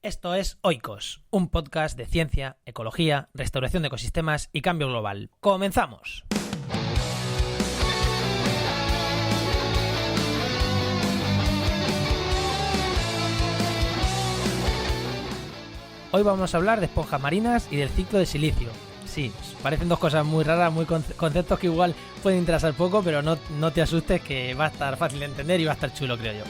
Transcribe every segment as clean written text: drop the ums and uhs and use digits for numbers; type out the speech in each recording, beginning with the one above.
Esto es Oikos, un podcast de ciencia, ecología, restauración de ecosistemas y cambio global. ¡Comenzamos! Hoy vamos a hablar de esponjas marinas y del ciclo de silicio. Sí, parecen dos cosas muy raras, muy conceptos que igual pueden interesar poco, pero no te asustes, que va a estar fácil de entender y va a estar chulo, creo yo.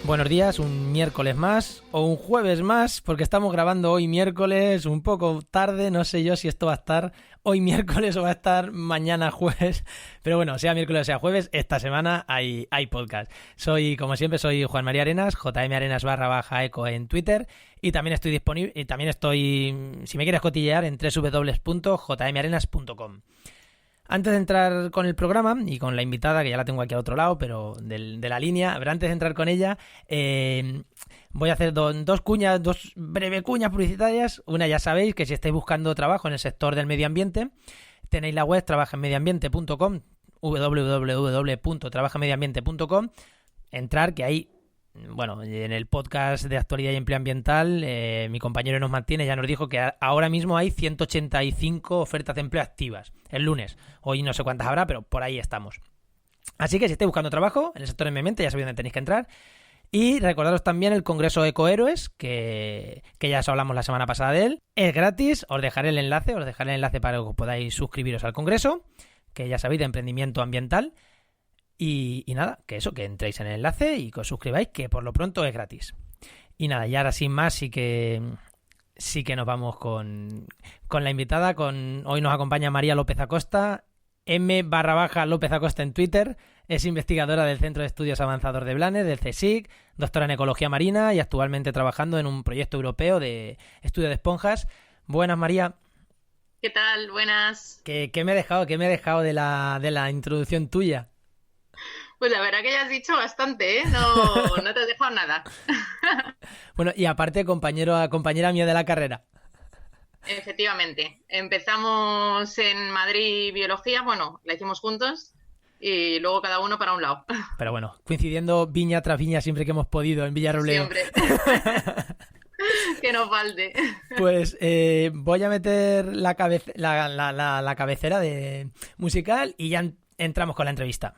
Buenos días, un miércoles más o un jueves más, porque estamos grabando hoy miércoles un poco tarde, no sé yo si esto va a estar hoy miércoles o va a estar mañana jueves, pero bueno, sea miércoles o sea jueves, esta semana hay podcast. Como siempre, soy Juan María Arenas, jmarenas_eco en Twitter, y también estoy disponible, si me quieres cotillear, en www.jmarenas.com. Antes de entrar con el programa y con la invitada, que ya la tengo aquí al otro lado, pero de la línea, pero antes de entrar con ella, voy a hacer dos breves cuñas publicitarias. Una, ya sabéis que si estáis buscando trabajo en el sector del medio ambiente, tenéis la web trabajaenmedioambiente.com, www.trabajaenmedioambiente.com. Entrar, que ahí, bueno, en el podcast de actualidad y empleo ambiental, mi compañero nos mantiene, ya nos dijo que ahora mismo hay 185 ofertas de empleo activas, el lunes. Hoy no sé cuántas habrá, pero por ahí estamos. Así que si estáis buscando trabajo en el sector ambiente, ya sabéis dónde tenéis que entrar. Y recordaros también el Congreso Ecohéroes, que ya os hablamos la semana pasada de él. Es gratis, os dejaré el enlace para que podáis suscribiros al Congreso, que ya sabéis, de emprendimiento ambiental. Y nada, que entréis en el enlace y que os suscribáis, que por lo pronto es gratis. Y nada, y ahora sin más sí que nos vamos con la invitada. Hoy nos acompaña María López Acosta, M_López Acosta en Twitter. Es investigadora del Centro de Estudios Avanzados de Blanes, del CSIC, doctora en Ecología Marina y actualmente trabajando en un proyecto europeo de estudio de esponjas. Buenas, María. ¿Qué tal? Buenas. ¿Qué me he dejado de la introducción tuya? Pues la verdad que ya has dicho bastante, ¿eh? No te has dejado nada. Bueno, y aparte, compañera mía de la carrera. Efectivamente. Empezamos en Madrid Biología, bueno, la hicimos juntos y luego cada uno para un lado. Pero bueno, coincidiendo viña tras viña siempre que hemos podido en Villarrobledo. Siempre. Que no falte. Pues voy a meter la cabecera de musical y ya entramos con la entrevista.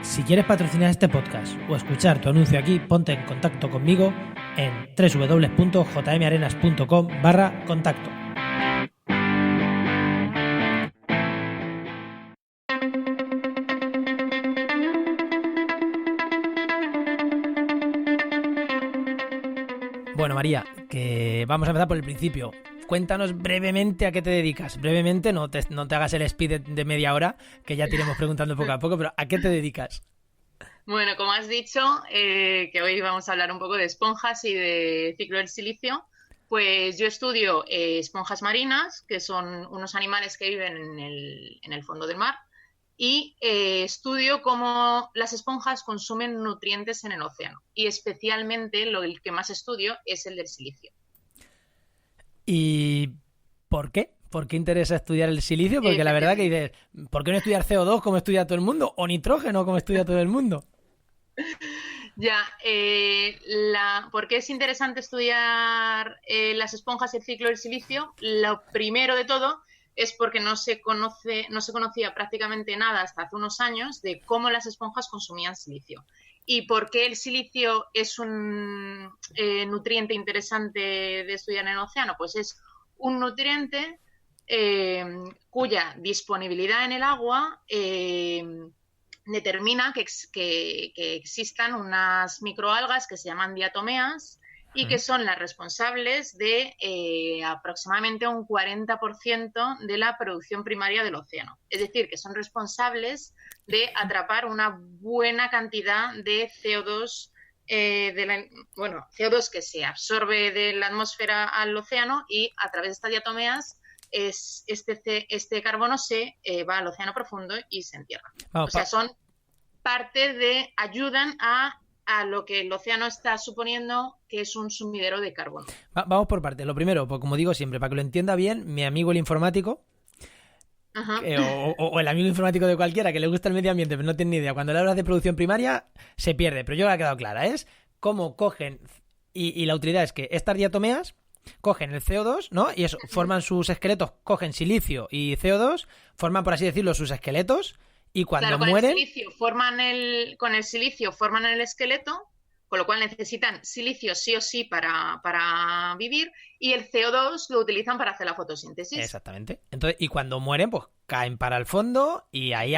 Si quieres patrocinar este podcast o escuchar tu anuncio aquí, ponte en contacto conmigo en www.jmarenas.com/contacto. Bueno, María, que vamos a empezar por el principio. Cuéntanos brevemente a qué te dedicas. Brevemente, no te hagas el speed de media hora, que ya te iremos preguntando poco a poco, pero ¿a qué te dedicas? Bueno, como has dicho, que hoy vamos a hablar un poco de esponjas y de ciclo del silicio, pues yo estudio esponjas marinas, que son unos animales que viven en el fondo del mar, y estudio cómo las esponjas consumen nutrientes en el océano. Y especialmente el que más estudio es el del silicio. ¿Y por qué? ¿Por qué interesa estudiar el silicio? Porque la verdad que dices, ¿por qué no estudiar CO2 como estudia todo el mundo? ¿O nitrógeno como estudia todo el mundo? Ya, ¿por qué es interesante estudiar las esponjas y el ciclo del silicio? Lo primero de todo es porque no se conocía prácticamente nada hasta hace unos años de cómo las esponjas consumían silicio. ¿Y por qué el silicio es un nutriente interesante de estudiar en el océano? Pues es un nutriente cuya disponibilidad en el agua determina que existan unas microalgas que se llaman diatomeas y que son las responsables de aproximadamente un 40% de la producción primaria del océano. Es decir, que son responsables de atrapar una buena cantidad de CO2, CO2 que se absorbe de la atmósfera al océano, y a través de estas diatomeas este carbono se va al océano profundo y se entierra. Ayudan a a lo que el océano está suponiendo que es un sumidero de carbono. Vamos por partes. Lo primero, pues como digo siempre, para que lo entienda bien, mi amigo el informático, o el amigo informático de cualquiera que le gusta el medio ambiente pero no tiene ni idea, cuando le hablas de producción primaria se pierde, pero yo me ha quedado clara, es cómo cogen, y la utilidad es que estas diatomeas cogen el CO2, ¿no? Y eso, forman sus esqueletos, cogen silicio y CO2, forman, por así decirlo, sus esqueletos, y cuando mueren... Con el silicio forman el esqueleto, con lo cual necesitan silicio sí o sí para vivir, y el CO2 lo utilizan para hacer la fotosíntesis. Exactamente. Entonces, y cuando mueren, pues caen para el fondo y ahí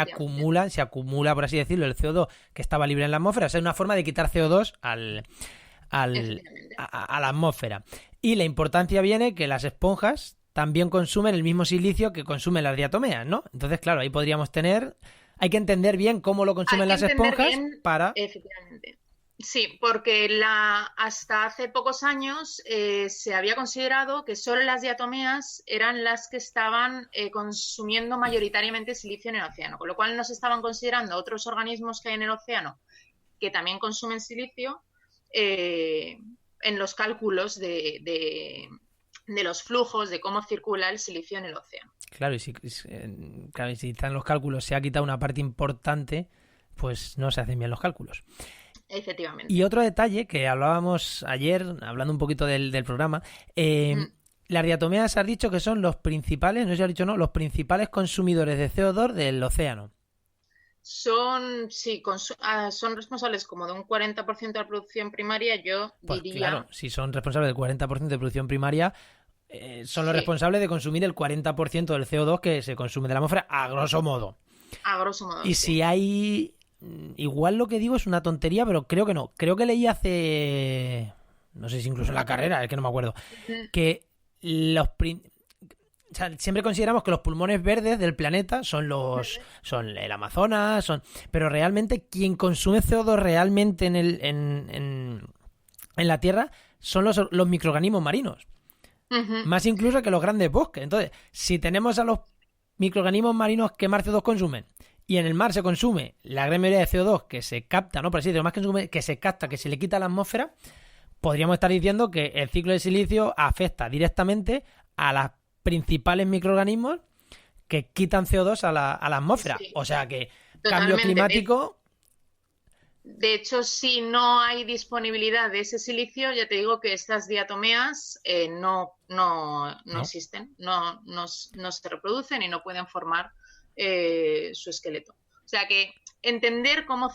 se acumula, por así decirlo, el CO2 que estaba libre en la atmósfera. O sea, es una forma de quitar CO2 a la atmósfera. Y la importancia viene que las esponjas también consumen el mismo silicio que consumen las diatomeas, ¿no? Entonces, claro, ahí podríamos tener... Hay que entender bien cómo lo consumen las esponjas para... Efectivamente. Sí, porque hasta hace pocos años se había considerado que solo las diatomeas eran las que estaban consumiendo mayoritariamente silicio en el océano, con lo cual no se estaban considerando otros organismos que hay en el océano que también consumen silicio en los cálculos de los flujos, de cómo circula el silicio en el océano. Claro, y si están los cálculos, se ha quitado una parte importante, pues no se hacen bien los cálculos. Efectivamente. Y otro detalle que hablábamos ayer, hablando un poquito del programa, las diatomeas has dicho que son los principales, no sé si has dicho no, los principales consumidores de CO2 del océano. Son responsables como de un 40% de la producción primaria, yo pues diría... Claro, si son responsables del 40% de producción primaria, son los responsables de consumir el 40% del CO2 que se consume de la atmósfera, a grosso modo. A grosso modo, y sí. Si hay... Igual lo que digo es una tontería, pero creo que no. Creo que leí hace... No sé si incluso en la carrera, es que no me acuerdo. Que o sea, siempre consideramos que los pulmones verdes del planeta son el Amazonas, pero realmente quien consume CO2 realmente en la Tierra son los microorganismos marinos. Más incluso que los grandes bosques. Entonces, si tenemos a los microorganismos marinos que más CO2 consumen y en el mar se consume la gran mayoría de CO2 que se capta, ¿no? Por así decirlo, más que consume, que se capta, que se le quita a la atmósfera, podríamos estar diciendo que el ciclo de silicio afecta directamente a los principales microorganismos que quitan CO2 a la atmósfera. Sí, o sea que cambio climático... De hecho, si no hay disponibilidad de ese silicio, ya te digo que estas diatomeas no existen, no se reproducen y no pueden formar su esqueleto. O sea que entender cómo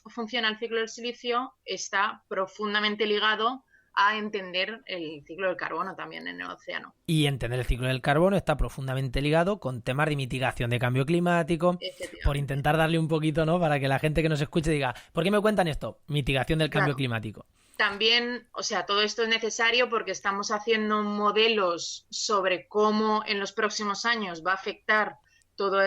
funciona el ciclo del silicio está profundamente ligado a entender el ciclo del carbono también en el océano. Y entender el ciclo del carbono está profundamente ligado con temas de mitigación de cambio climático, por intentar darle un poquito, ¿no? Para que la gente que nos escuche diga, ¿por qué me cuentan esto? Mitigación del cambio climático. También, o sea, todo esto es necesario porque estamos haciendo modelos sobre cómo en los próximos años va a afectar todo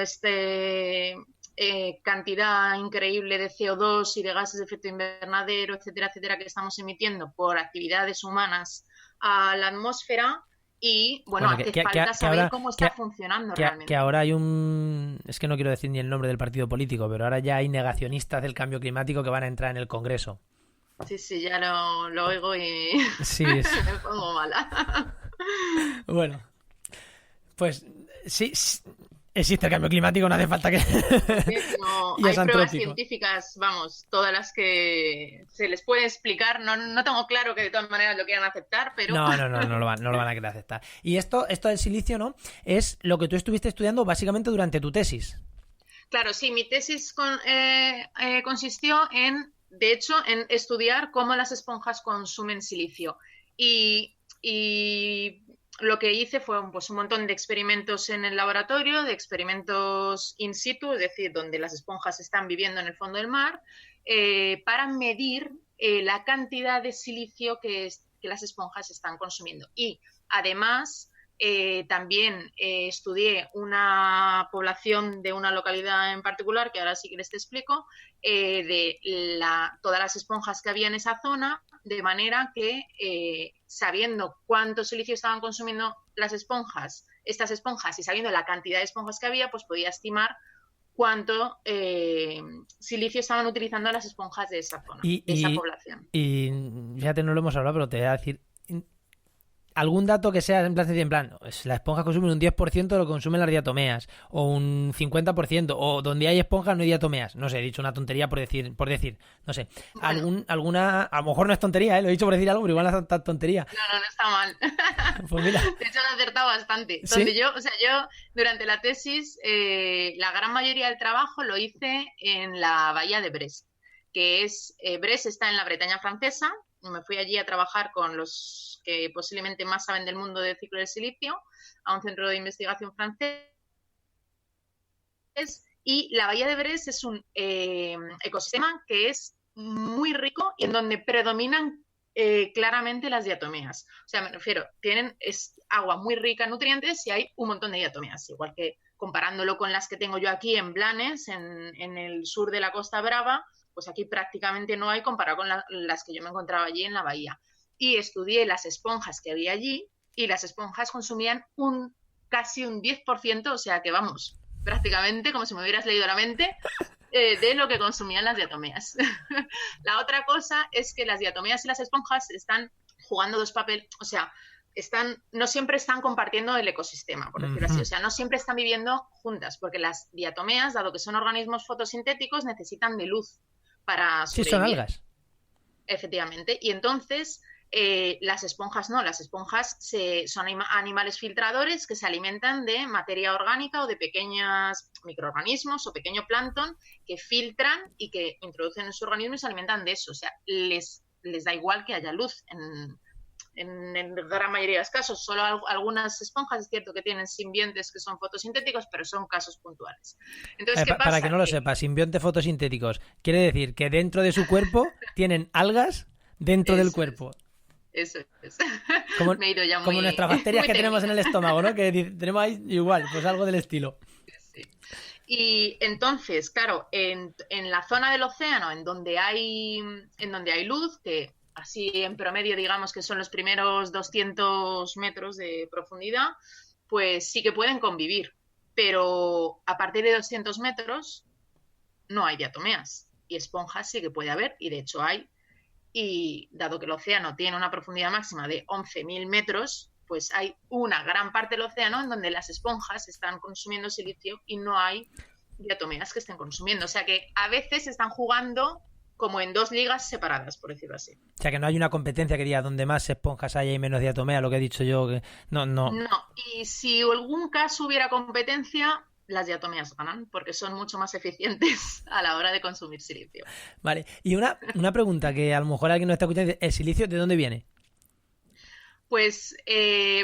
cantidad increíble de CO2 y de gases de efecto invernadero, etcétera, etcétera, que estamos emitiendo por actividades humanas a la atmósfera y, hace falta saber cómo está funcionando realmente. Que ahora hay es que no quiero decir ni el nombre del partido político, pero ahora ya hay negacionistas del cambio climático que van a entrar en el Congreso. Sí, ya lo oigo y sí, me pongo mala. Bueno, pues sí... Existe el cambio climático, no hace falta que... hay pruebas científicas, todas las que se les puede explicar. No tengo claro que de todas maneras lo quieran aceptar, pero... No lo van a querer aceptar. Y esto del silicio, ¿no? Es lo que tú estuviste estudiando básicamente durante tu tesis. Claro, sí, mi tesis consistió en estudiar cómo las esponjas consumen silicio. Y lo que hice fue un montón de experimentos en el laboratorio, de experimentos in situ, es decir, donde las esponjas están viviendo en el fondo del mar, para medir la cantidad de silicio que las esponjas están consumiendo. Y además también estudié una población de una localidad en particular, que ahora sí que les te explico, de todas las esponjas que había en esa zona, de manera que sabiendo cuánto silicio estaban consumiendo estas esponjas y sabiendo la cantidad de esponjas que había, pues podía estimar cuánto silicio estaban utilizando las esponjas de esa zona, de esa población. Y fíjate, no lo hemos hablado, pero te voy a decir algún dato que sea en plan, la esponja consume un 10% de lo que consumen las diatomeas, o un 50%, o donde hay esponjas no hay diatomeas. No sé, he dicho una tontería por decir, no sé. Bueno. Alguna, a lo mejor no es tontería, lo he dicho por decir algo, pero igual no es tan tontería. No está mal. Pues mira. De hecho, han acertado bastante. ¿Sí? Donde yo durante la tesis, la gran mayoría del trabajo lo hice en la bahía de Brest, que es, Brest está en la Bretaña francesa. Me fui allí a trabajar con los que posiblemente más saben del mundo del ciclo del silicio, a un centro de investigación francés. Y la bahía de Brest es un ecosistema que es muy rico y en donde predominan claramente las diatomeas. O sea, me refiero, es agua muy rica en nutrientes y hay un montón de diatomeas, igual que comparándolo con las que tengo yo aquí en Blanes, en el sur de la Costa Brava, pues aquí prácticamente no hay comparado con las que yo me encontraba allí en la bahía. Y estudié las esponjas que había allí y las esponjas consumían casi un 10%, o sea que vamos, prácticamente como si me hubieras leído la mente, de lo que consumían las diatomeas. La otra cosa es que las diatomeas y las esponjas están jugando dos papeles, o sea, no siempre están compartiendo el ecosistema, por decirlo así. O sea, no siempre están viviendo juntas, porque las diatomeas, dado que son organismos fotosintéticos, necesitan de luz para sobrevivir. Sí, son algas. Efectivamente. Y entonces, las esponjas no. Las esponjas son animales filtradores que se alimentan de materia orgánica o de pequeños microorganismos o pequeño plancton que filtran y que introducen en su organismo y se alimentan de eso. O sea, les da igual que haya luz en gran mayoría de los casos. Solo algunas esponjas es cierto que tienen simbiontes que son fotosintéticos, pero son casos puntuales. Entonces, ¿qué pasa? Para que no lo sepa, simbiontes fotosintéticos quiere decir que dentro de su cuerpo tienen algas dentro del cuerpo. Eso es. Me he ido ya como nuestras bacterias que tenemos en el estómago, ¿no? Que tenemos ahí igual, pues algo del estilo. Sí. Y entonces, claro, en la zona del océano, en donde hay luz, que así en promedio digamos que son los primeros 200 metros de profundidad, pues sí que pueden convivir. Pero a partir de 200 metros no hay diatomeas. Y esponjas sí que puede haber, y de hecho hay. Y dado que el océano tiene una profundidad máxima de 11.000 metros, pues hay una gran parte del océano en donde las esponjas están consumiendo silicio y no hay diatomeas que estén consumiendo. O sea que a veces están jugando como en dos ligas separadas, por decirlo así. O sea que no hay una competencia que diga donde más esponjas hay y menos diatomea, lo que he dicho yo. Que... No. No, y si en algún caso hubiera competencia, las diatomeas ganan, porque son mucho más eficientes a la hora de consumir silicio. Vale, y una pregunta que a lo mejor alguien no está escuchando, ¿el silicio de dónde viene? Pues,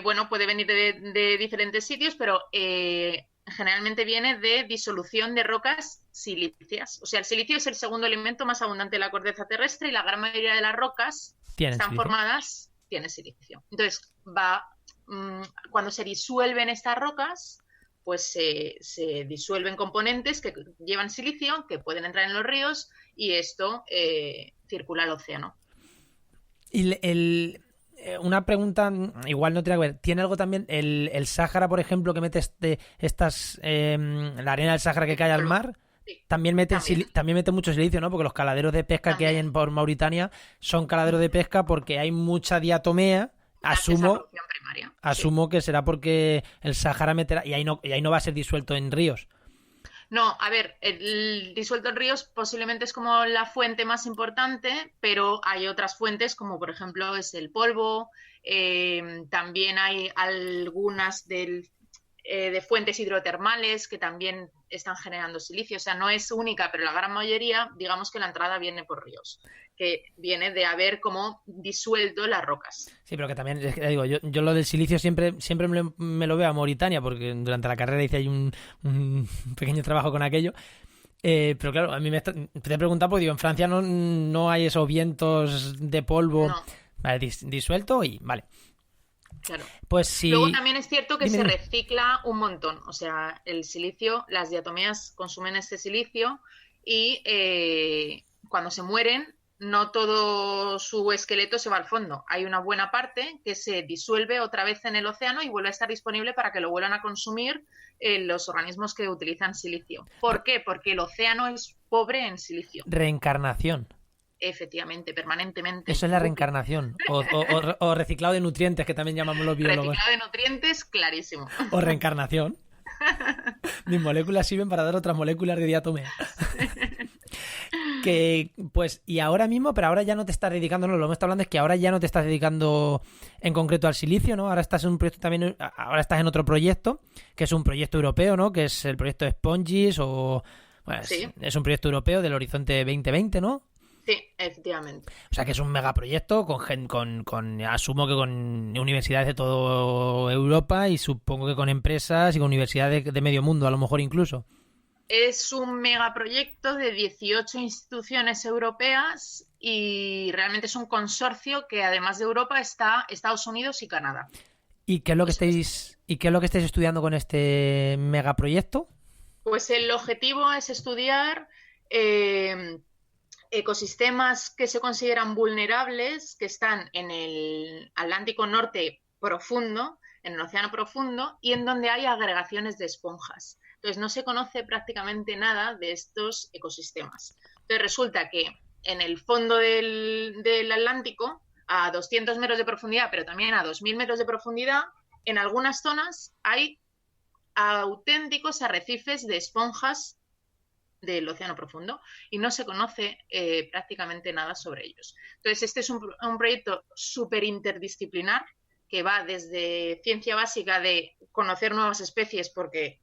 bueno, puede venir de diferentes sitios, pero generalmente viene de disolución de rocas silíceas. O sea, el silicio es el segundo elemento más abundante de la corteza terrestre y la gran mayoría de las rocas formadas tienen silicio. Entonces, cuando se disuelven estas rocas, pues se disuelven componentes que llevan silicio, que pueden entrar en los ríos, y esto circula al océano. Y una pregunta, igual no tiene que ver, ¿tiene algo también el Sáhara, por ejemplo, que mete la arena del Sáhara que cae al mar? Sí, también mete mucho silicio, ¿no? Porque los caladeros de pesca que hay por Mauritania son caladeros de pesca porque hay mucha diatomea. Asumo que será porque el Sáhara meterá y ahí no va a ser disuelto en ríos. No, a ver, el disuelto en ríos posiblemente es como la fuente más importante, pero hay otras fuentes como por ejemplo es el polvo, también hay algunas de fuentes hidrotermales que también están generando silicio, o sea, no es única, pero la gran mayoría, digamos que la entrada viene por ríos, que viene de haber como disuelto las rocas. Sí, pero que también, digo, yo lo del silicio siempre me lo veo a Mauritania, porque durante la carrera hice ahí un pequeño trabajo con aquello. Pero claro, a mí te he preguntado, porque digo, en Francia no hay esos vientos de polvo. No. Vale, disuelto y vale. Claro. Pues sí. Luego también es cierto que se recicla un montón. O sea, el silicio, las diatomeas consumen este silicio y cuando se mueren no todo su esqueleto se va al fondo. Hay una buena parte que se disuelve otra vez en el océano y vuelve a estar disponible para que lo vuelvan a consumir los organismos que utilizan silicio. ¿Por qué? Porque el océano es pobre en silicio. Reencarnación. Efectivamente, permanentemente. Eso es la reencarnación. O reciclado de nutrientes, que también llamamos los biólogos. Reciclado de nutrientes, clarísimo. O reencarnación. Mis moléculas sirven para dar otras moléculas de diatomea. Que, pues, y ahora mismo, pero ahora ya no te estás dedicando, no, lo que me está hablando es que ahora ya no te estás dedicando en concreto al silicio, ¿no? Ahora estás en un proyecto también, ahora estás en otro proyecto, que es un proyecto europeo, ¿no? Que es el proyecto Sponges o... Bueno, Sí. es un proyecto europeo del Horizonte 2020, ¿no? Sí, efectivamente. O sea que es un megaproyecto asumo que con universidades de toda Europa y supongo que con empresas y con universidades de medio mundo, a lo mejor incluso. Es un megaproyecto de 18 instituciones europeas y realmente es un consorcio que además de Europa está Estados Unidos y Canadá. ¿Y qué es lo que estáis estudiando con este megaproyecto? Pues el objetivo es estudiar ecosistemas que se consideran vulnerables, que están en el Atlántico Norte profundo, en el océano profundo, y en donde hay agregaciones de esponjas. Entonces no se conoce prácticamente nada de estos ecosistemas. Entonces resulta que en el fondo del Atlántico, a 200 metros de profundidad, pero también a 2000 metros de profundidad, en algunas zonas hay auténticos arrecifes de esponjas del océano profundo y no se conoce prácticamente nada sobre ellos. Entonces este es un proyecto súper interdisciplinar que va desde ciencia básica de conocer nuevas especies, porque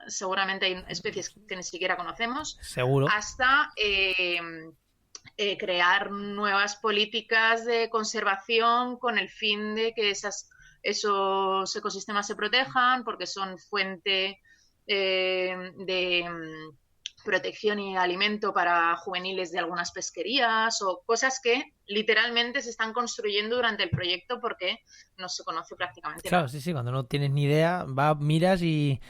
seguramente hay especies que ni siquiera conocemos, seguro, hasta crear nuevas políticas de conservación con el fin de que esos ecosistemas se protejan, porque son fuente de protección y alimento para juveniles de algunas pesquerías, o cosas que literalmente se están construyendo durante el proyecto porque no se conoce prácticamente claro, nada. sí, cuando no tienes ni idea, miras y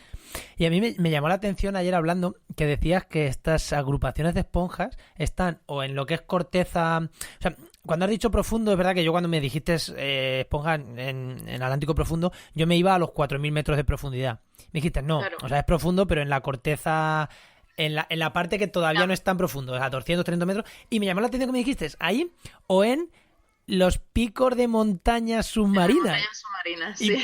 a mí me llamó la atención ayer hablando que decías que estas agrupaciones de esponjas están o en lo que es corteza, o sea, cuando has dicho profundo, es verdad que yo cuando me dijiste esponja en Atlántico profundo, yo me iba a los 4000 metros de profundidad. Me dijiste, no, claro. O sea, es profundo, pero en la corteza, en la parte que todavía no es tan profundo, a 200, 300 metros, y me llamó la atención que me dijiste, ahí o en los picos de montañas submarinas. Montañas submarinas, sí.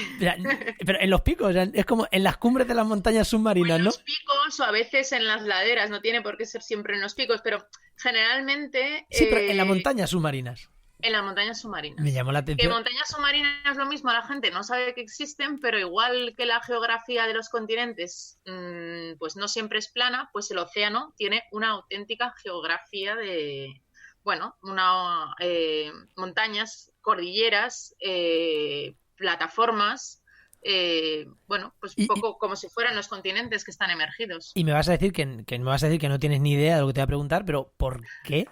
Pero en los picos, es como en las cumbres de las montañas submarinas, ¿no? En los picos o a veces en las laderas, no tiene por qué ser siempre en los picos, pero generalmente... Sí, pero en las montañas submarinas. En las montañas submarinas. Me llamó la atención. Que montañas submarinas es lo mismo, la gente no sabe que existen, pero igual que la geografía de los continentes pues no siempre es plana, pues el océano tiene una auténtica geografía de, bueno, montañas, cordilleras, plataformas, bueno, pues un poco como si fueran los continentes que están emergidos. Y me vas a decir que no tienes ni idea de lo que te voy a preguntar, pero ¿por qué?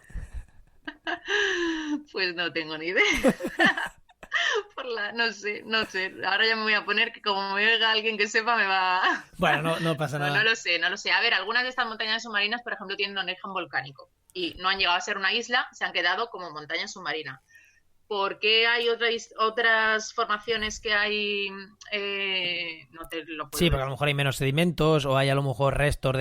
Pues no tengo ni idea. No sé. Ahora ya me voy a poner que como me oiga alguien que sepa me va... Bueno, no pasa nada. No lo sé. A ver, algunas de estas montañas submarinas, por ejemplo, tienen un origen volcánico y no han llegado a ser una isla, se han quedado como montaña submarina. ¿Por qué hay otras formaciones que hay? No te lo puedo decir. Porque a lo mejor hay menos sedimentos o hay a lo mejor restos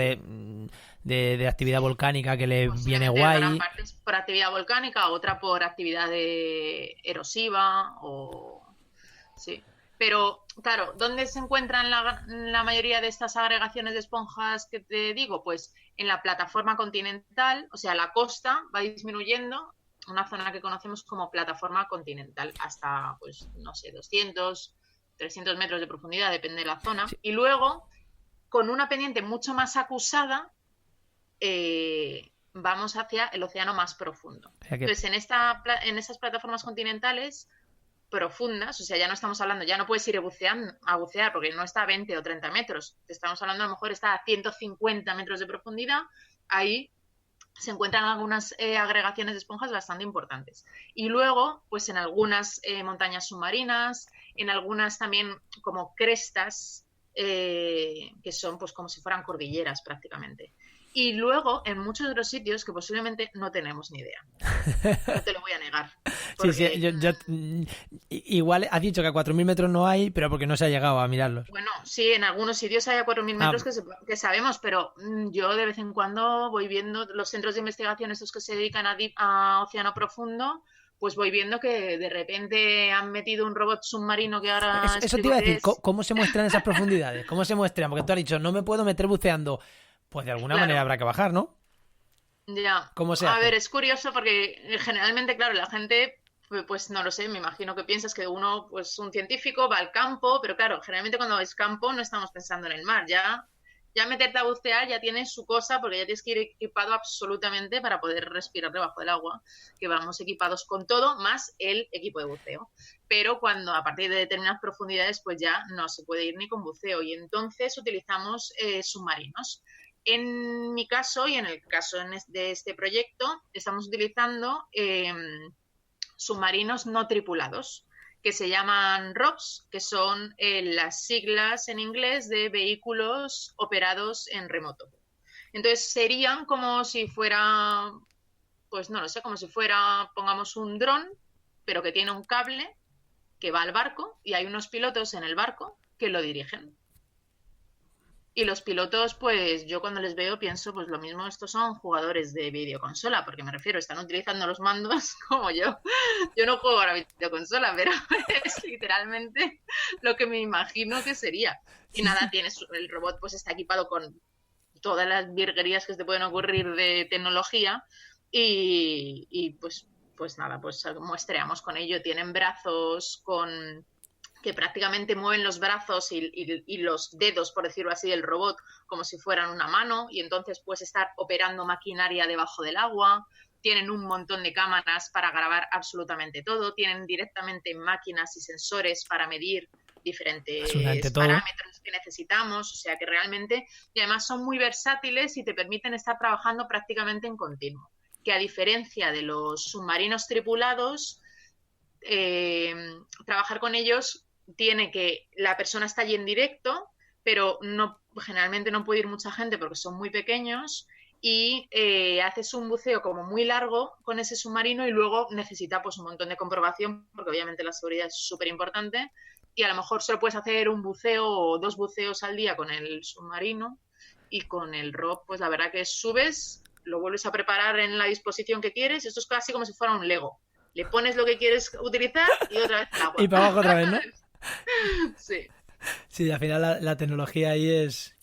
de actividad volcánica que le viene guay. Gran parte es por actividad volcánica, otra por actividad erosiva sí. Pero, claro, ¿dónde se encuentran la mayoría de estas agregaciones de esponjas que te digo? Pues en la plataforma continental, o sea, la costa va disminuyendo, una zona que conocemos como plataforma continental, hasta, pues, no sé, 200, 300 metros de profundidad, depende de la zona. Sí. Y luego, con una pendiente mucho más acusada, vamos hacia el océano más profundo. O sea que... Entonces, en esas plataformas continentales profundas, o sea, ya no estamos hablando, ya no puedes ir a bucear porque no está a 20 o 30 metros, estamos hablando a lo mejor está a 150 metros de profundidad, ahí se encuentran algunas agregaciones de esponjas bastante importantes. Y luego, pues en algunas montañas submarinas, en algunas también como crestas, que son pues como si fueran cordilleras prácticamente. Y luego en muchos otros sitios que posiblemente no tenemos ni idea. No te lo voy a negar. Sí, sí, Porque, igual has dicho que a 4.000 metros no hay, pero porque no se ha llegado a mirarlos. bueno, sí, en algunos sitios hay a 4.000 Ah, metros que sabemos, pero yo de vez en cuando voy viendo los centros de investigación, estos que se dedican a océano profundo, pues voy viendo que de repente han metido un robot submarino que ahora eso te iba explico a qué decir, es. ¿cómo se muestran esas profundidades? ¿Cómo se muestran? Porque tú has dicho, no me puedo meter buceando. Pues de alguna manera Claro, habrá que bajar, ¿no? ya. ¿Cómo se A ver, hace? es curioso porque generalmente, claro, la gente, pues no lo sé, me imagino que piensas que uno, pues un científico va al campo, pero claro, generalmente cuando es campo no estamos pensando en el mar, ya meterte a bucear ya tienes su cosa porque ya tienes que ir equipado absolutamente para poder respirar debajo del agua, que vamos equipados con todo, más el equipo de buceo. Pero cuando a partir de determinadas profundidades, pues ya no se puede ir ni con buceo y entonces utilizamos submarinos. En mi caso y en el caso de este proyecto, estamos utilizando submarinos no tripulados, que se llaman ROVs, que son las siglas en inglés de vehículos operados en remoto. Entonces serían como si fuera, pues no lo sé, como si fuera, pongamos un dron, pero que tiene un cable que va al barco y hay unos pilotos en el barco que lo dirigen. Y los pilotos, pues yo cuando les veo pienso, pues lo mismo, estos son jugadores de videoconsola, porque me refiero, están utilizando los mandos como yo. Yo no juego a la videoconsola, pero es literalmente lo que me imagino que sería. Y Sí, nada, sí. el robot pues está equipado con todas las virguerías que se te pueden ocurrir de tecnología pues nada, pues muestreamos con ello. Tienen brazos con que prácticamente mueven los brazos y los dedos, por decirlo así, del robot como si fueran una mano y entonces puedes estar operando maquinaria debajo del agua. Tienen un montón de cámaras para grabar absolutamente todo, tienen directamente máquinas y sensores para medir Absolutamente diferentes todo. parámetros que necesitamos, o sea que realmente, y además son muy versátiles y te permiten estar trabajando prácticamente en continuo, que a diferencia de los submarinos tripulados, eh, trabajar con ellos tiene que la persona está allí en directo, pero no, generalmente no puede ir mucha gente porque son muy pequeños y haces un buceo como muy largo con ese submarino y luego necesita pues un montón de comprobación porque obviamente la seguridad es súper importante y a lo mejor solo puedes hacer un buceo o dos buceos al día con el submarino y con el ROV pues la verdad que subes, lo vuelves a preparar en la disposición que quieres, esto es casi como si fuera un Lego, le pones lo que quieres utilizar y otra vez al Y agua. para abajo otra vez, ¿no? Sí, Sí, al final la tecnología ahí es...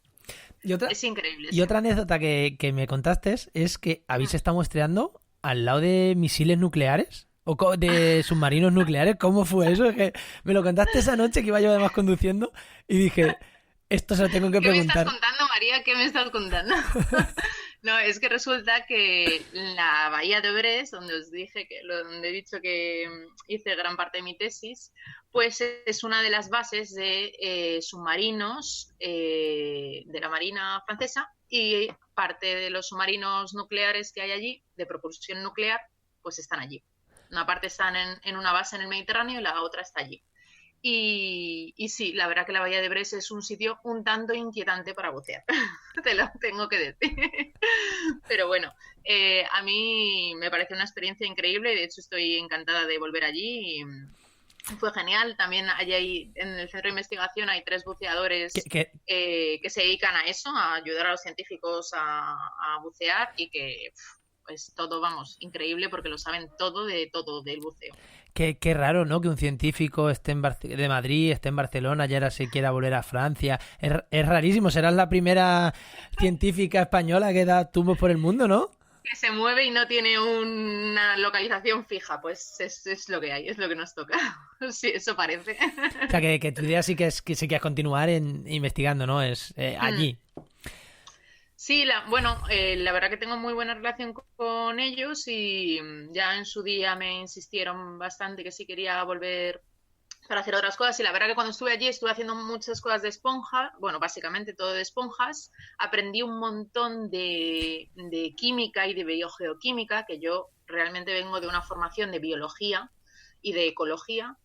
Y otra, es increíble, y sí. otra anécdota que me contaste es que habéis estado muestreando al lado de misiles nucleares o de submarinos nucleares. ¿Cómo fue eso? Es que me lo contaste esa noche que iba yo además conduciendo y dije, esto se lo tengo que ¿Qué me estás preguntar. contando, María? ¿Qué me estás contando? No, es que resulta que la bahía de Brest, donde os dije donde he dicho que hice gran parte de mi tesis, pues es una de las bases de submarinos de la Marina francesa y parte de los submarinos nucleares que hay allí, de propulsión nuclear, pues están allí. Una parte están en una base en el Mediterráneo y la otra está allí. Y sí, la verdad que la Bahía de Brest es un sitio un tanto inquietante para bucear, te lo tengo que decir. Pero bueno, a mí me parece una experiencia increíble y de hecho estoy encantada de volver allí. Y fue genial. También allí en el centro de investigación hay 3 Que, buceadores que- que se dedican a eso, a ayudar a los científicos a bucear y que pues todo, vamos, increíble porque lo saben todo del buceo. qué raro, ¿no? Que un científico esté de Madrid, esté en Barcelona y ahora se quiera volver a Francia. Es rarísimo. Serás la primera científica española que da tumbos por el mundo, ¿no? Que se mueve y no tiene una localización fija, pues es lo que hay, es lo que nos toca. Sí, eso parece. O sea, que tu idea sí que es que sí que es continuar investigando, ¿no? Es Mm. allí. Sí, bueno, la verdad que tengo muy buena relación con ellos y ya en su día me insistieron bastante que sí quería volver para hacer otras cosas y la verdad que cuando estuve allí estuve haciendo muchas cosas de esponja, bueno, básicamente todo de esponjas, aprendí un montón de química y de biogeoquímica, que yo realmente vengo de una formación de biología y de ecología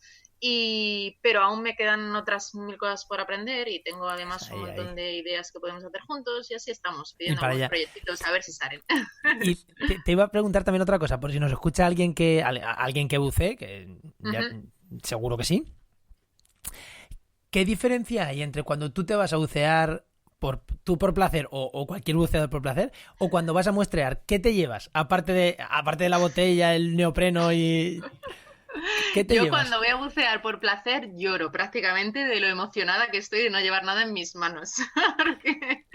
Pero aún me quedan otras 1000 cosas por aprender y tengo además Pues un ahí, montón ahí. de ideas que podemos hacer juntos y así estamos Y pidiendo para algunos allá. proyectitos a ver si salen. Y te iba a preguntar también otra cosa, por si nos escucha alguien que bucee, que ya, Ujú. seguro que sí. ¿Qué diferencia hay entre cuando tú te vas a bucear tú por placer o cualquier buceador por placer o cuando vas a muestrear? ¿Qué te llevas? Aparte de la botella, el neopreno y... ¿Qué te Yo llevas? cuando voy a bucear por placer lloro prácticamente de lo emocionada que estoy de no llevar nada en mis manos. Porque,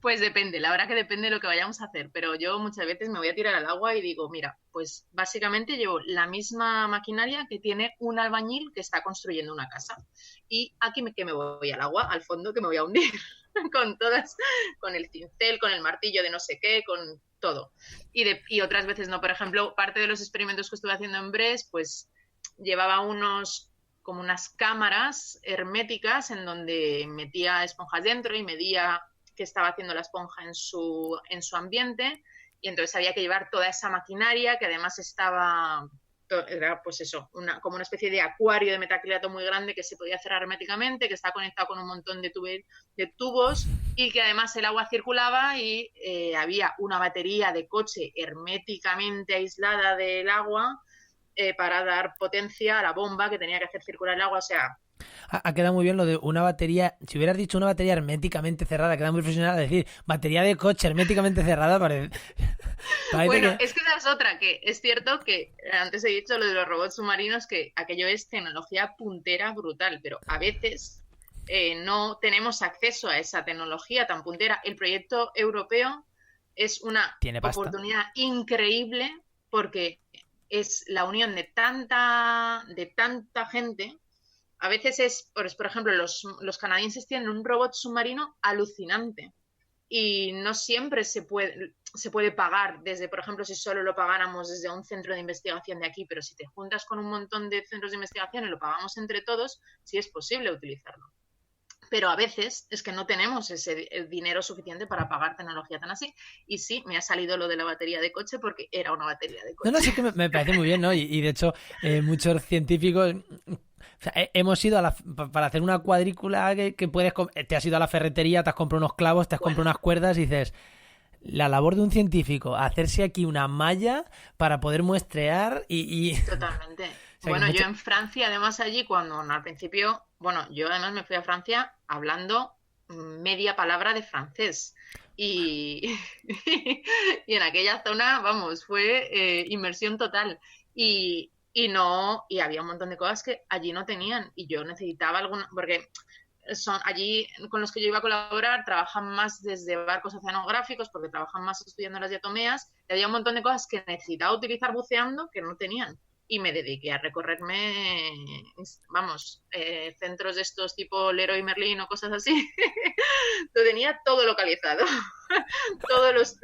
pues depende, la verdad que depende de lo que vayamos a hacer, pero yo muchas veces me voy a tirar al agua y digo, mira, pues básicamente llevo la misma maquinaria que tiene un albañil que está construyendo una casa. Y aquí que me voy al agua, al fondo, que me voy a hundir con todas, con el cincel, con el martillo de no sé qué, con todo. Y otras veces no, por ejemplo, parte de los experimentos que estuve haciendo en Brest, pues llevaba como unas cámaras herméticas en donde metía esponjas dentro y medía qué estaba haciendo la esponja en su ambiente, y entonces había que llevar toda esa maquinaria que además era pues eso, como una especie de acuario de metacrilato muy grande que se podía cerrar herméticamente, que está conectado con un montón de tubos y que además el agua circulaba y había una batería de coche herméticamente aislada del agua para dar potencia a la bomba que tenía que hacer circular el agua. O sea, Ha quedado muy bien lo de una batería. Si hubieras dicho una batería herméticamente cerrada, queda muy profesional. Decir batería de coche herméticamente cerrada, parece bueno, que. es que esa es otra, que es cierto que antes he dicho lo de los robots submarinos, que aquello es tecnología puntera brutal, pero a veces no tenemos acceso a esa tecnología tan puntera. El proyecto europeo es una Tiene pasta. oportunidad increíble porque es la unión de tanta gente. A veces por ejemplo, los canadienses tienen un robot submarino alucinante y no siempre se puede pagar desde, por ejemplo, si solo lo pagáramos desde un centro de investigación de aquí, pero si te juntas con un montón de centros de investigación y lo pagamos entre todos, sí es posible utilizarlo. Pero a veces es que no tenemos el dinero suficiente para pagar tecnología tan así. Y sí, me ha salido lo de la batería de coche porque era una batería de No, no, coche. sí que me parece muy bien, ¿no? Y de hecho, muchos científicos. O sea, hemos ido para hacer una cuadrícula que puedes. Te has ido a la ferretería, te has comprado unos clavos, te has comprado Bueno, unas cuerdas y dices. La labor de un científico, hacerse aquí una malla para poder muestrear y... totalmente. O sea, que Bueno, yo mucha... en Francia, además allí, cuando al principio, bueno, yo además me fui a Francia hablando media palabra de francés. Y, y en aquella zona, vamos, fue inmersión total. Y no, y había un montón de cosas que allí no tenían. Y yo necesitaba alguna, porque allí con los que yo iba a colaborar trabajan más desde barcos oceanográficos porque trabajan más estudiando las diatomeas y había un montón de cosas que necesitaba utilizar buceando que no tenían y me dediqué a recorrerme, vamos, centros de estos tipo Leroy Merlin o cosas así. Lo tenía todo localizado. Todos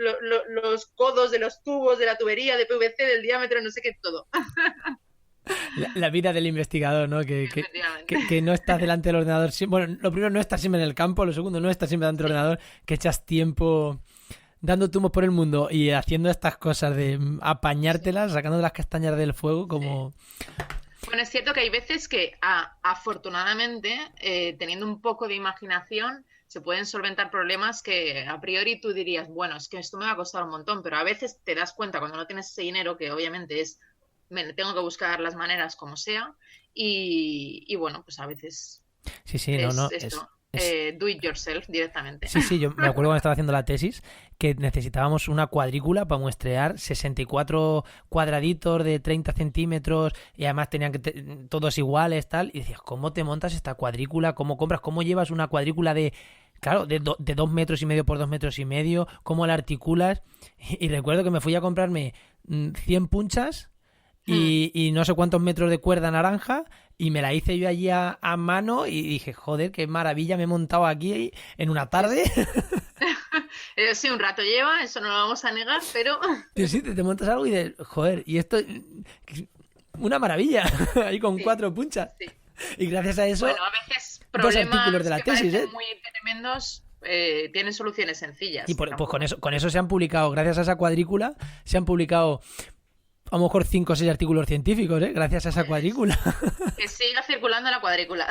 los codos de los tubos, de la tubería, de PVC, del diámetro, no sé qué, todo. La vida del investigador, ¿no? Efectivamente. Que no estás delante del ordenador. Bueno, lo primero, no estás siempre en el campo. Lo segundo, no estás siempre delante del Sí. ordenador. Que echas tiempo dando tumbos por el mundo y haciendo estas cosas de Sí. apañártelas, sacando las castañas del fuego, Sí. como... Bueno, es cierto que hay veces que, afortunadamente, teniendo un poco de imaginación, se pueden solventar problemas que a priori tú dirías, bueno, es que esto me va a costar un montón, pero a veces te das cuenta cuando no tienes ese dinero, que obviamente tengo que buscar las maneras como sea, y bueno, pues a veces Sí, sí, no, es no. esto, Es do it yourself directamente. Sí, sí, yo me acuerdo cuando estaba haciendo la tesis que necesitábamos una cuadrícula para muestrear 64 cuadraditos de 30 centímetros y además tenían que todos iguales, tal. Y decías, ¿cómo te montas esta cuadrícula? ¿Cómo compras? ¿Cómo llevas una cuadrícula claro, de 2,5 metros por 2,5 metros? ¿Cómo la articulas? Y recuerdo que me fui a comprarme 100 punchas Hmm. y no sé cuántos metros de cuerda naranja y me la hice yo allí a mano y dije, joder, qué maravilla me he montado aquí en una Sí, tarde. sí. Sí, un rato lleva, eso no lo vamos a negar, pero Sí, te montas algo y dices, joder, y esto, una maravilla, ahí con sí, 4 punchas. sí. Y gracias a eso, Bueno, a veces 2 artículos de problemas la que tesis, parecen ¿eh? muy tremendos tienen soluciones Y sencillas, que pues tampoco. con eso se han publicado, gracias a esa cuadrícula, se han publicado a lo mejor 5 o 6 artículos científicos, gracias a esa cuadrícula. Que siga circulando la cuadrícula.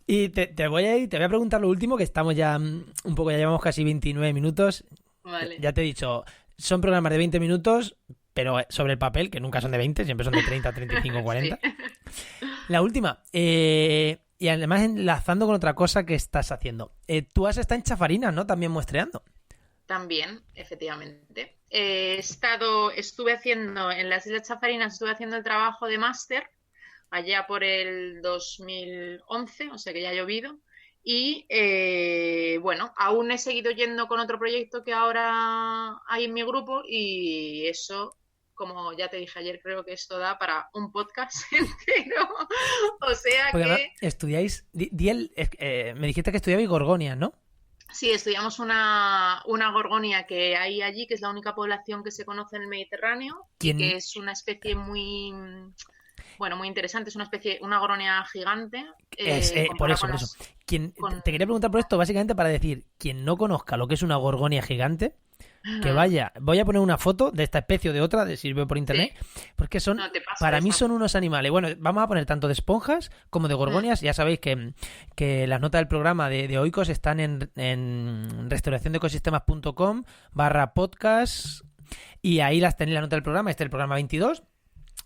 Y te voy a preguntar lo último, que estamos ya un poco, ya llevamos casi 29 minutos. Vale. Ya te he dicho, son programas de 20 minutos, pero sobre el papel, que nunca son de 20, siempre son de 30, 35, 40. Sí. La última, y además enlazando con otra cosa que estás haciendo. Tú has estado en Chafarinas, ¿no? También muestreando. También, efectivamente. Estuve haciendo, en las Islas Chafarinas, estuve haciendo el trabajo de máster allá por el 2011, o sea que ya ha llovido. Y bueno, aún he seguido yendo con otro proyecto que ahora hay en mi grupo y eso, como ya te dije ayer, creo que esto da para un podcast entero. O sea porque que... estudiáis, me dijiste que estudiabais gorgonias, ¿no? Sí, estudiamos una gorgonia que hay allí, que es la única población que se conoce en el Mediterráneo, y que es una especie muy... Bueno, muy interesante, es una gorgonia gigante. Por eso. Te quería preguntar por esto, básicamente para decir, quien no conozca lo que es una gorgonia gigante, que vaya, voy a poner una foto de esta especie o de otra, de sirve por internet, porque son, para mí son unos animales. Bueno, vamos a poner tanto de esponjas como de gorgonias. Ya sabéis que las notas del programa de Oikos están en restauraciondeecosistemas.com/podcast y ahí las tenéis, la nota del programa. Este es el programa 22.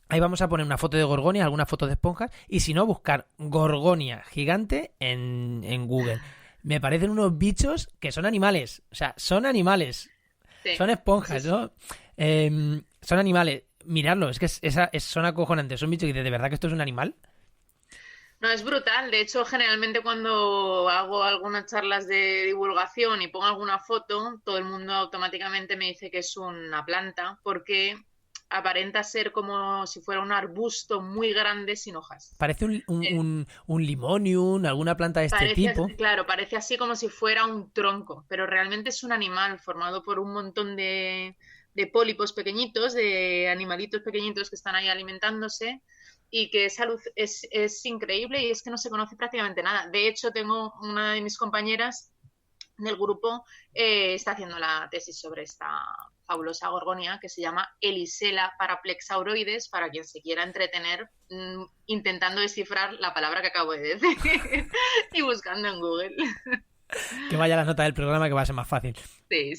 Ahí vamos a poner una foto de gorgonia, alguna foto de esponjas, y si no, buscar gorgonia gigante en Google. Me parecen unos bichos que son animales, o sea, son animales, son esponjas, ¿no? Son animales, miradlo, es que son acojonantes, son bichos que dices, ¿de verdad que esto es un animal? No, es brutal. De hecho, generalmente cuando hago algunas charlas de divulgación y pongo alguna foto, todo el mundo automáticamente me dice que es una planta, porque... aparenta ser como si fuera un arbusto muy grande sin hojas. Parece un limonium, alguna planta de este tipo. Claro, parece así como si fuera un tronco, pero realmente es un animal formado por un montón de pólipos pequeñitos, de animalitos pequeñitos que están ahí alimentándose, y que esa luz es increíble y es que no se conoce prácticamente nada. De hecho, tengo una de mis compañeras del grupo está haciendo la tesis sobre esta fabulosa gorgonia que se llama Elisela paraplexauroides, para quien se quiera entretener intentando descifrar la palabra que acabo de decir y buscando en Google. Que vaya a la nota del programa, que va a ser más fácil. Sí.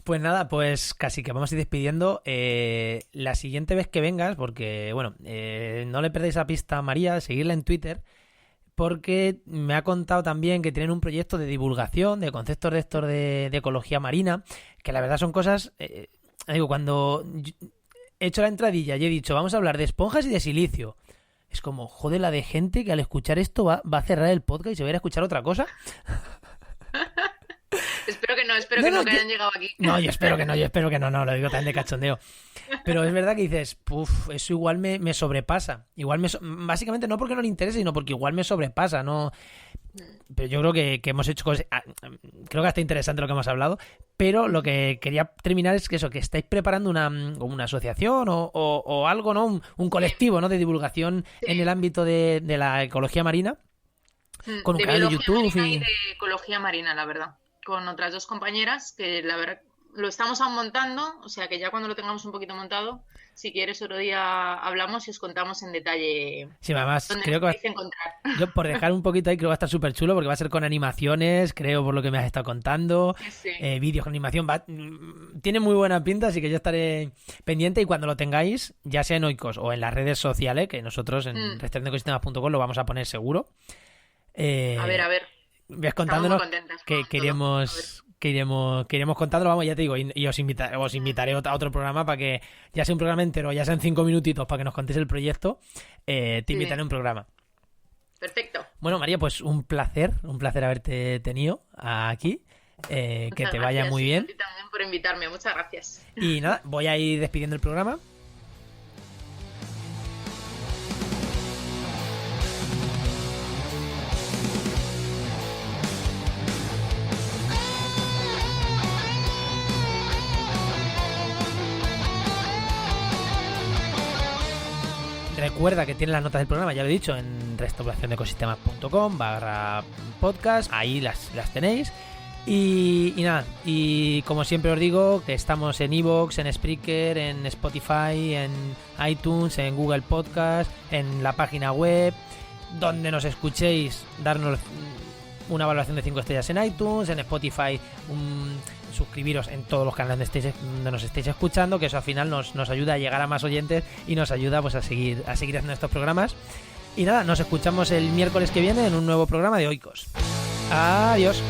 Pues nada, pues casi que vamos a ir despidiendo. La siguiente vez que vengas, porque bueno, no le perdáis la pista a María, seguirla en Twitter, porque me ha contado también que tienen un proyecto de divulgación de conceptos de estos de ecología marina, que la verdad son cosas... digo, cuando he hecho la entradilla y he dicho, vamos a hablar de esponjas y de silicio, es como, joder, la de gente que al escuchar esto va a cerrar el podcast y se va a ir a escuchar otra cosa. Espero que no hayan llegado aquí. No, yo espero que no, lo digo también de cachondeo. Pero es verdad que dices, eso igual me sobrepasa. Básicamente no porque no le interese, sino porque igual me sobrepasa, ¿no? Pero yo creo que hemos hecho cosas... Creo que está interesante lo que hemos hablado, pero lo que quería terminar es que eso, que estáis preparando una asociación o algo, ¿no? Un colectivo, ¿no? De divulgación en el ámbito de la ecología marina, con un canal de YouTube y de ecología marina, la verdad, con otras dos compañeras que la verdad lo estamos aún montando, o sea que ya cuando lo tengamos un poquito montado, si quieres otro día hablamos y os contamos en detalle. Sí, además creo que yo por dejar un poquito ahí creo que va a estar súper chulo porque va a ser con animaciones, creo, por lo que me has estado contando, vídeos con animación, tiene muy buena pinta, así que yo estaré pendiente y cuando lo tengáis, ya sea en Oikos o en las redes sociales, que nosotros en restauraciondeecosistemas.com lo vamos a poner seguro. A ver. Ves contándonos que iremos contándolo, vamos, ya te digo, y os invitaré a otro programa para que, ya sea un programa entero, ya sean 5 minutitos para que nos contéis el proyecto, te invitaré a un programa. Perfecto. Bueno, María, pues un placer haberte tenido aquí, que te vaya muy bien. A ti también por invitarme, muchas gracias. Y nada, voy a ir despidiendo el programa. Recuerda que tienes las notas del programa, ya lo he dicho, en restauraciondeecosistemas.com/podcast, ahí las tenéis. Y nada, y como siempre os digo, que estamos en iVoox, en Spreaker, en Spotify, en iTunes, en Google Podcast, en la página web, donde nos escuchéis, darnos una valoración de 5 estrellas en iTunes, en Spotify, suscribiros en todos los canales donde nos estéis escuchando, que eso al final nos ayuda a llegar a más oyentes y nos ayuda pues a seguir haciendo estos programas. Y nada, nos escuchamos el miércoles que viene en un nuevo programa de Oikos. Adiós.